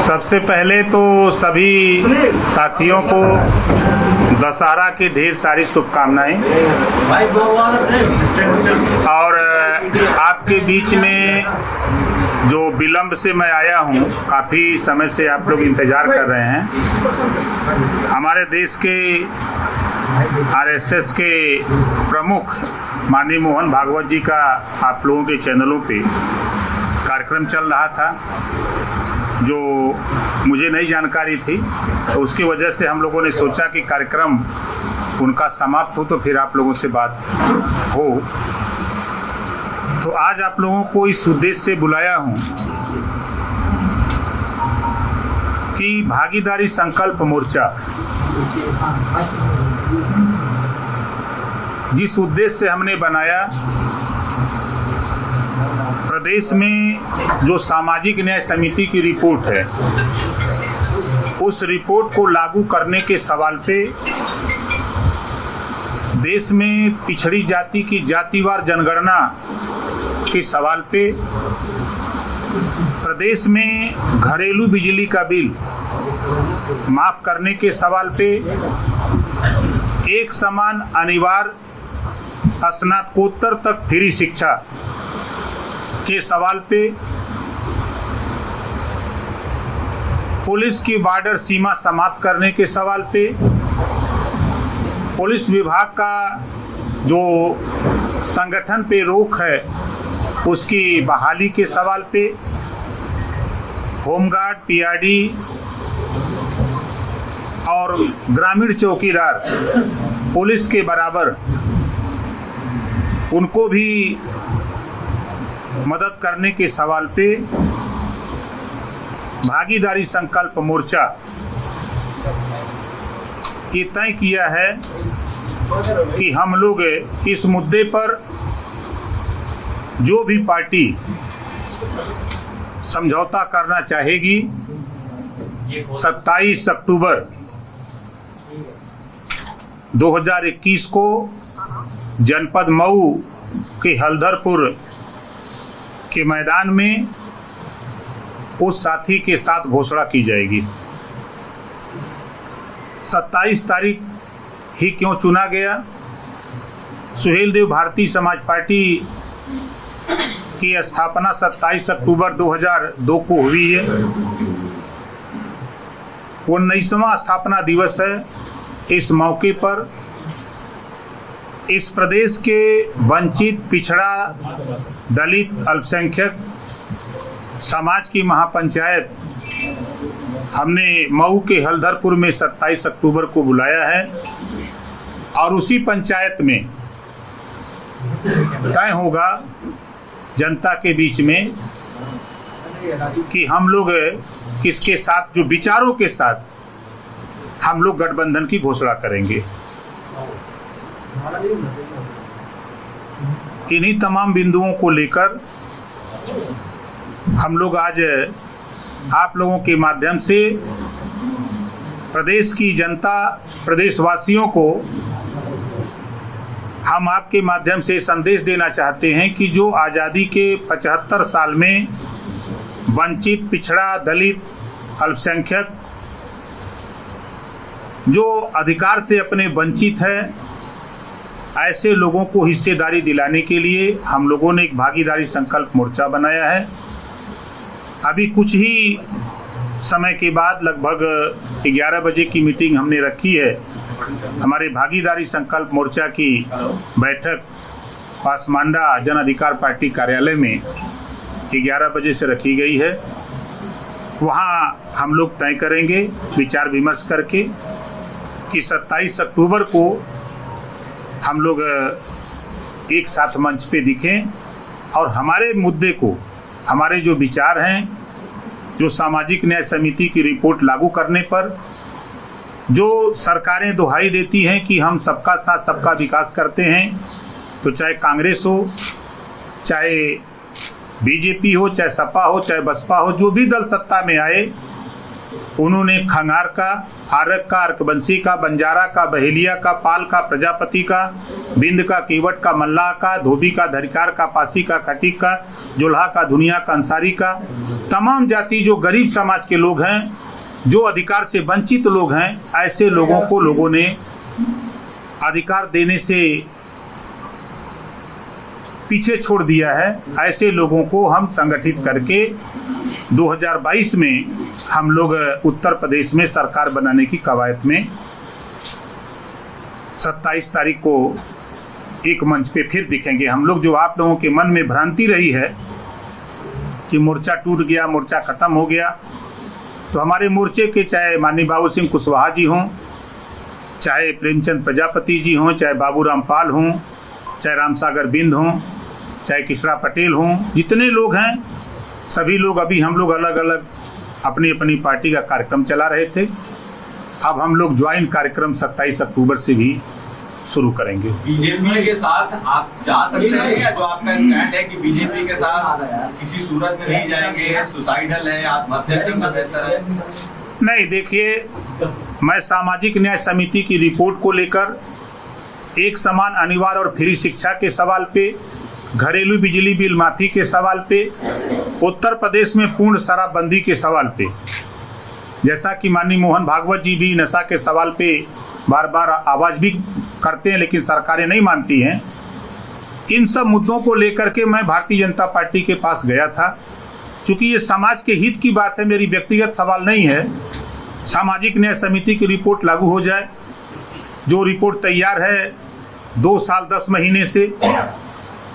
सबसे पहले तो सभी साथियों को दशहरा की ढेर सारी शुभकामनाएं। और आपके बीच में जो विलंब से मैं आया हूं, काफ़ी समय से आप लोग इंतज़ार कर रहे हैं। हमारे देश के आरएसएस के प्रमुख माननीय मोहन भागवत जी का आप लोगों के चैनलों पे कार्यक्रम चल रहा था, जो मुझे नहीं जानकारी थी, तो उसकी वजह से हम लोगों ने सोचा कि कार्यक्रम उनका समाप्त हो तो फिर आप लोगों से बात हो। तो आज आप लोगों को इस उद्देश्य से बुलाया हूं कि भागीदारी संकल्प मोर्चा जिस उद्देश्य से हमने बनाया, प्रदेश में जो सामाजिक न्याय समिति की रिपोर्ट है, उस रिपोर्ट को लागू करने के सवाल पे देश में पिछड़ी जाति की जातिवार जनगणना के सवाल पे, प्रदेश में घरेलू बिजली का बिल माफ करने के सवाल पे, एक समान अनिवार्य स्नातकोत्तर तक फ्री शिक्षा के सवाल पे, पुलिस की बॉर्डर सीमा समाप्त करने के सवाल पे, पुलिस विभाग का जो संगठन पे रोक है उसकी बहाली के सवाल पे, होमगार्ड, पीआरडी और ग्रामीण चौकीदार पुलिस के बराबर उनको भी मदद करने के सवाल पे भागीदारी संकल्प मोर्चा ये तय किया है कि हम लोग इस मुद्दे पर जो भी पार्टी समझौता करना चाहेगी, 27 अक्टूबर 2021 को जनपद मऊ के हल्दरपुर के मैदान में उस साथी के साथ घोषणा की जाएगी। 27 तारीख ही क्यों चुना गया? सुहेल देव भारतीय समाज पार्टी की स्थापना 27 अक्टूबर 2002 को हुई है। 19वां स्थापना दिवस है। इस मौके पर इस प्रदेश के वंचित, पिछड़ा, दलित, अल्पसंख्यक समाज की महापंचायत हमने मऊ के हल्दरपुर में 27 अक्टूबर को बुलाया है और उसी पंचायत में तय होगा जनता के बीच में कि हम लोग किसके साथ, जो विचारों के साथ हम लोग गठबंधन की घोषणा करेंगे। इन्हीं तमाम बिंदुओं को लेकर हम लोग आज आप लोगों के माध्यम से प्रदेश की जनता, प्रदेशवासियों को हम आपके माध्यम से संदेश देना चाहते हैं कि जो आज़ादी के 75 साल में वंचित, पिछड़ा, दलित, अल्पसंख्यक जो अधिकार से अपने वंचित है, ऐसे लोगों को हिस्सेदारी दिलाने के लिए हम लोगों ने एक भागीदारी संकल्प मोर्चा बनाया है। अभी कुछ ही समय के बाद लगभग 11 बजे की मीटिंग हमने रखी है। हमारे भागीदारी संकल्प मोर्चा की बैठक पासमांडा जन अधिकार पार्टी कार्यालय में 11 बजे से रखी गई है। वहाँ हम लोग तय करेंगे विचार विमर्श करके कि 27 अक्टूबर को हम लोग एक साथ मंच पे दिखें और हमारे मुद्दे को, हमारे जो विचार हैं, जो सामाजिक न्याय समिति की रिपोर्ट लागू करने पर जो सरकारें दुहाई देती हैं कि हम सबका साथ सबका विकास करते हैं, तो चाहे कांग्रेस हो, चाहे बीजेपी हो, चाहे सपा हो, चाहे बसपा हो, जो भी दल सत्ता में आए, उन्होंने खंगार का, आरक का, अर्कबंसी का, बंजारा का, बहेलिया का, पाल का, प्रजापति का, बिंद का, केवट का, मल्लाह का, धोबी का, धरिकार का, पासी का, खटीक का, जोल्हा का, दुनिया का, अंसारी का, तमाम जाति जो गरीब समाज के लोग हैं, जो अधिकार से वंचित लोग हैं, ऐसे लोगों को लोगों ने अधिकार देने से पीछे छोड़ दिया है। ऐसे लोगों को हम संगठित करके 2022 में हम लोग उत्तर प्रदेश में सरकार बनाने की कवायद में 27 तारीख को एक मंच पे फिर दिखेंगे हम लोग। जो आप लोगों के मन में भ्रांति रही है कि मोर्चा टूट गया, मोर्चा खत्म हो गया, तो हमारे मोर्चे के चाहे माननीय बाबू सिंह कुशवाहा जी हों, चाहे प्रेमचंद प्रजापति जी हों, चाहे बाबूराम पाल हों, चाहे रामसागर बिंद हों, चाहे किशोर पटेल हों, जितने लोग हैं सभी लोग, अभी हम लोग अलग अलग अपनी अपनी पार्टी का कार्यक्रम चला रहे थे। अब हम लोग ज्वाइंट कार्यक्रम 27 अक्टूबर से भी शुरू करेंगे। बीजेपी के साथ आप जा सकते हैं या जो आपका स्टैंड है कि बीजेपी के साथ किसी सूरत में नहीं जाएंगे, सुसाइडल है, आत्महत्या करना बेहतर है? नहीं, देखिए, मैं सामाजिक न्याय समिति की रिपोर्ट को लेकर एक समान अनिवार्य और फ्री शिक्षा के सवाल पे, घरेलू बिजली बिल माफी के सवाल पे, उत्तर प्रदेश में पूर्ण शराबबंदी के सवाल पे, जैसा कि माननीय मोहन भागवत जी भी नशा के सवाल पे बार बार आवाज भी करते हैं लेकिन सरकारें नहीं मानती हैं, इन सब मुद्दों को लेकर के मैं भारतीय जनता पार्टी के पास गया था। क्योंकि ये समाज के हित की बात है, मेरी व्यक्तिगत सवाल नहीं है। सामाजिक न्याय समिति की रिपोर्ट लागू हो जाए, जो रिपोर्ट तैयार है 2 साल 10 महीने से,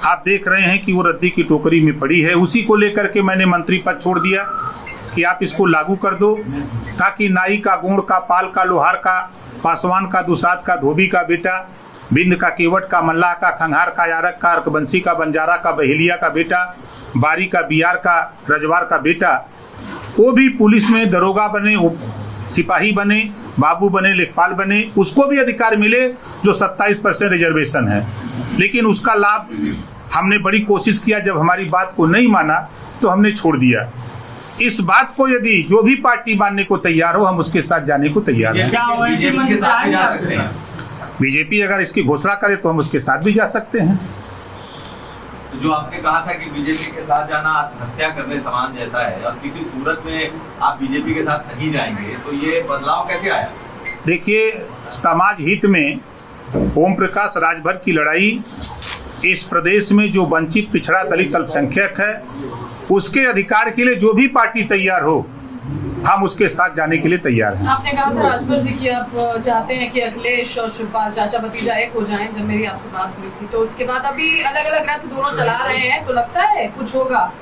आप देख रहे हैं कि वो रद्दी की टोकरी में पड़ी है। उसी को लेकर के मैंने मंत्री पद छोड़ दिया कि आप इसको लागू कर दो, ताकि नाई का, गोंड का, पाल का, लोहार का, पासवान का, दुसाद का, धोबी का बेटा, बिंद का, केवट का, मल्लाह का, खंगार का, यारक का, अर्कबंसी का, बंजारा का, बहेलिया का बेटा, बारी का, बियार का, रजवार का बेटा, वो भी पुलिस में दरोगा बने, सिपाही बने, बाबू बने, लेखपाल बने, उसको भी अधिकार मिले जो 27% रिजर्वेशन है। लेकिन उसका लाभ हमने बड़ी कोशिश किया, जब हमारी बात को नहीं माना तो हमने छोड़ दिया। इस बात को यदि जो भी पार्टी मानने को तैयार हो, हम उसके साथ जाने को तैयार हैं। बीजेपी अगर इसकी घोषणा करे तो हम उसके साथ भी जा सकते हैं। जो आपने कहा था कि बीजेपी के साथ जाना आत्महत्या करने समान जैसा है, और किसी सूरत में आप बीजेपी के साथ नहीं जाएंगे, तो ये बदलाव कैसे आया? देखिए, समाज हित में ओम प्रकाश राजभर की लड़ाई, इस प्रदेश में जो वंचित, पिछड़ा, दलित, अल्पसंख्यक है, उसके अधिकार के लिए जो भी पार्टी तैयार हो, हम उसके साथ जाने के लिए तैयार हैं। आपने कहा था राजभर जी की आप चाहते हैं कि अखिलेश और शिवपाल चाचा भतीजा एक हो जाएं। जब मेरी आपसे बात हुई थी तो उसके बाद अभी अलग अलग रथ दोनों चला रहे हैं, तो लगता है कुछ होगा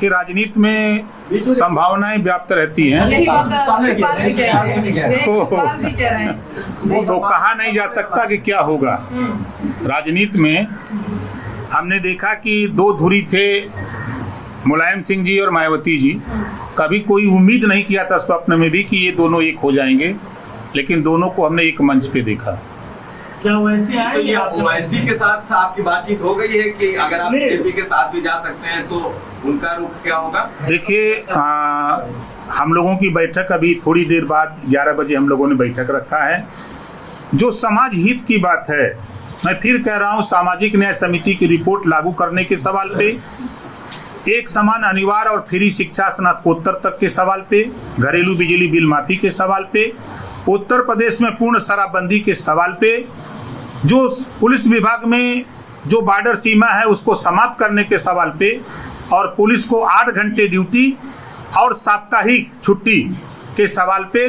कि राजनीति में संभावनाएं व्याप्त रहती हैं। यही बात शिवपाल भी कह रहे हैं। तो कहा नहीं जा सकता कि क्या होगा। राजनीति में हमने देखा कि 2 धुरी थे, मुलायम सिंह जी और मायावती जी। कभी कोई उम्मीद नहीं किया था स्वप्न में भी कि ये दोनों एक हो जाएंगे, लेकिन दोनों को हमने एक मंच पे देखा। क्या ओवैसी आएंगे? ओवैसी के साथ आपकी बातचीत हो गई है कि अगर आप बीजेपी के साथ भी जा सकते हैं तो उनका रुख क्या होगा? देखिए, हम लोगों की बैठक अभी थोड़ी देर बाद 11 बजे हम लोगों ने बैठक रखा है। जो समाज हित की बात है, मैं फिर कह रहा हूँ, सामाजिक न्याय समिति की रिपोर्ट लागू करने के सवाल पे, एक समान अनिवार्य और फ्री शिक्षा स्नातकोत्तर तक के सवाल पे, घरेलू बिजली बिल माफी के सवाल पे, उत्तर प्रदेश में पूर्ण शराबबंदी के सवाल पे, जो पुलिस विभाग में जो बॉर्डर सीमा है उसको समाप्त करने के सवाल पे, और पुलिस को 8 घंटे ड्यूटी और साप्ताहिक छुट्टी के सवाल पे,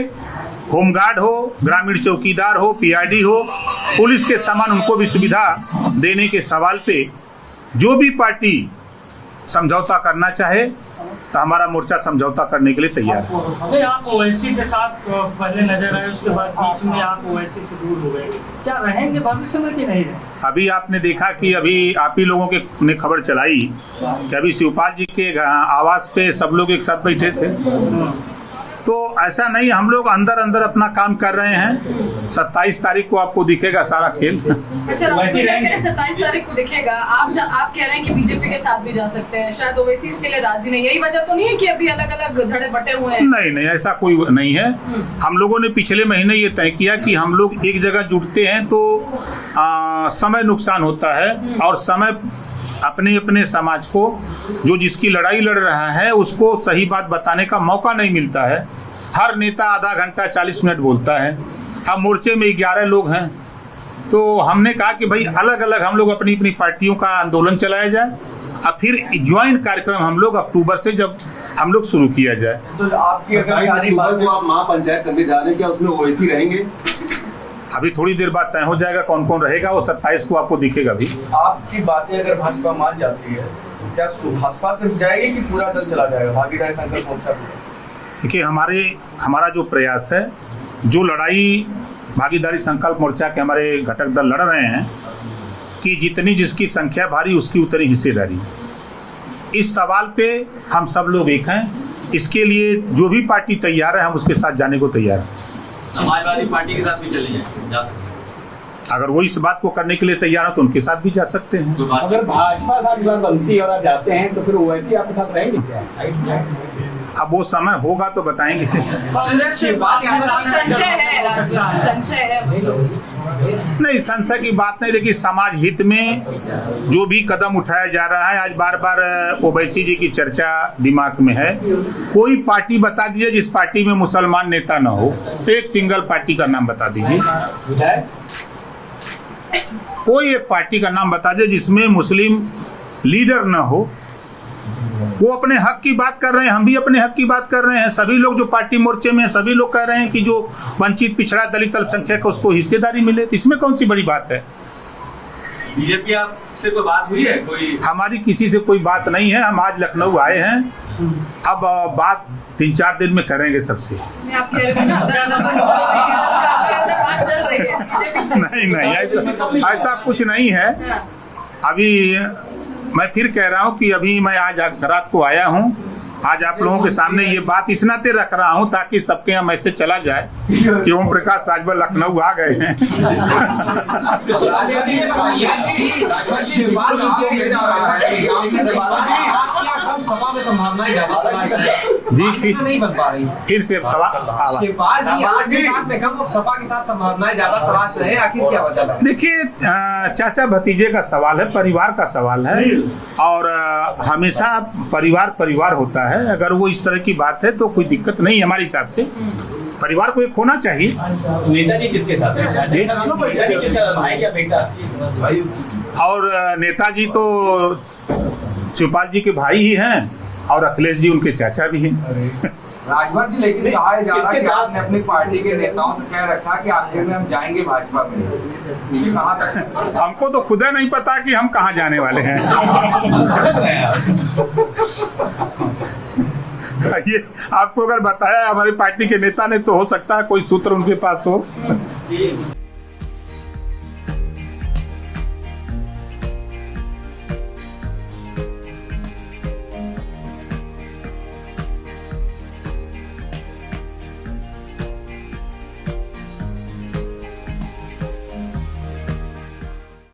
होमगार्ड हो, ग्रामीण चौकीदार हो, पीआरडी हो, पुलिस के समान उनको भी सुविधा देने के सवाल पे जो भी पार्टी समझौता करना चाहे तो हमारा मोर्चा समझौता करने के लिए तैयार है। आप ओवैसी के साथ पहले नजर आए, उसके बाद बीच में आप ओवैसी से दूर हो गए, क्या रहेंगे भविष्य में कि नहीं रहेंगे? अभी आपने देखा कि अभी आप ही लोगों के ने खबर चलाई कि अभी शिवपाल जी के आवास पे सब लोग एक साथ बैठे थे। तो ऐसा नहीं, हम लोग अंदर अंदर अपना काम कर रहे हैं। 27 तारीख को आपको दिखेगा सारा खेल। अच्छा, आप कह रहे हैं 27 तारीख को दिखेगा। आप कह रहे हैं कि बीजेपी के साथ भी जा सकते हैं, शायद ओवैसी इसके लिए राजी नहीं। यही वजह तो नहीं है कि अभी अलग अलग धड़े बटे हुए हैं? नहीं नहीं, ऐसा कोई नहीं है। हम लोगों ने पिछले महीने ये तय किया कि हम लोग एक जगह जुटते हैं तो समय नुकसान होता है, और समय अपने अपने समाज को, जो जिसकी लड़ाई लड़ रहा है, उसको सही बात बताने का मौका नहीं मिलता है। हर नेता आधा घंटा 40 मिनट बोलता है। अब मोर्चे में 11 लोग हैं, तो हमने कहा कि भाई अलग अलग हम लोग अपनी अपनी पार्टियों का आंदोलन चलाया जाए, और फिर ज्वाइंट कार्यक्रम हम लोग अक्टूबर से जब हम लोग शुरू किया जाए। तो आपकी अगर सारी बात जो आप महापंचायत करने जा रहे हैं, क्या उसमें ओवैसी रहेंगे? अभी थोड़ी देर बाद तय हो जाएगा कौन कौन रहेगा, वो 27 को आपको दिखेगा भी। आपकी बातें अगर भाजपा मान जाती है, क्या भाजपा सिर्फ जाएगी कि पूरा दल चला जाएगा भागीदारी संकल्प मोर्चा? देखिए, हमारा जो प्रयास है, जो लड़ाई भागीदारी संकल्प मोर्चा के हमारे घटक दल लड़ रहे हैं, कि जितनी जिसकी संख्या भारी उसकी उतनी हिस्सेदारी। इस सवाल पे हम सब लोग एक हैं। इसके लिए जो भी पार्टी तैयार है, हम उसके साथ जाने को तैयार हैं। समाजवादी पार्टी के साथ भी चले जाएंगे, जा सकते हैं। अगर वो इस बात को करने के लिए तैयार हो तो उनके साथ भी जा सकते हैं। तो अगर भाजपा साथ बार बनती है और आप जाते हैं तो फिर ओवैसी आपके साथ रहेंगे क्या? अब वो समय होगा तो बताएंगे। संशय है नहीं, संशय की बात नहीं। देखिए, समाज हित में जो भी कदम उठाया जा रहा है, आज बार बार ओवैसी जी की चर्चा दिमाग में है। कोई पार्टी बता दीजिए जिस पार्टी में मुसलमान नेता ना हो, एक सिंगल पार्टी का नाम बता दीजिए। कोई एक पार्टी का नाम बता दीजिए जिसमें मुस्लिम लीडर ना हो। वो अपने हक की बात कर रहे हैं, हम भी अपने हक की बात कर रहे हैं। सभी लोग जो पार्टी मोर्चे में, सभी लोग कह रहे हैं कि जो वंचित, पिछड़ा, दलित, अल्पसंख्यक, उसको हिस्सेदारी मिले। तो इसमें कौन सी बड़ी बात है? बीजेपी आपसे कोई बात हुई है? कोई हमारी किसी से कोई बात नहीं है। हम आज लखनऊ आए हैं, अब बात 3-4 दिन में करेंगे सबसे। नहीं, ऐसा कुछ नहीं है। अभी मैं फिर कह रहा हूँ कि अभी मैं आज रात को आया हूँ, आज आप लोगों के सामने ये बात इस नाते रख रहा हूँ ताकि सबके यहाँ मैसेज चला जाए कि ओम प्रकाश राजभर लखनऊ आ गए हैं। सभा में संभावनाएं जी, नहीं बन पा रही। फिर से सवाल। सपा के साथ संभावनाएं ज्यादा तलाश रहे, आखिर क्या वजह है? देखिए, चाचा भतीजे का सवाल है, परिवार का सवाल है, और हमेशा परिवार परिवार होता है। अगर वो इस तरह की बात है तो कोई दिक्कत नहीं है हमारे हिसाब से। परिवार को एक होना चाहिए। नेताजी किसके साथ है? नेताजी किसके साथ, भाई क्या बेटा? और नेताजी तो शिवपाल जी के भाई ही हैं, और अखिलेश जी उनके चाचा भी हैं। राजभर जी, लेकिन कहा जा रहा है कि आपने अपनी पार्टी के नेताओं से कह रखा कि आखिर में हम जाएंगे भाजपा में, ये कहाँ तक? हमको तो खुद नहीं पता कि हम कहाँ जाने वाले हैं। ये आपको अगर बताया हमारी पार्टी के नेता ने तो हो सकता है कोई सूत्र उनके पास हो।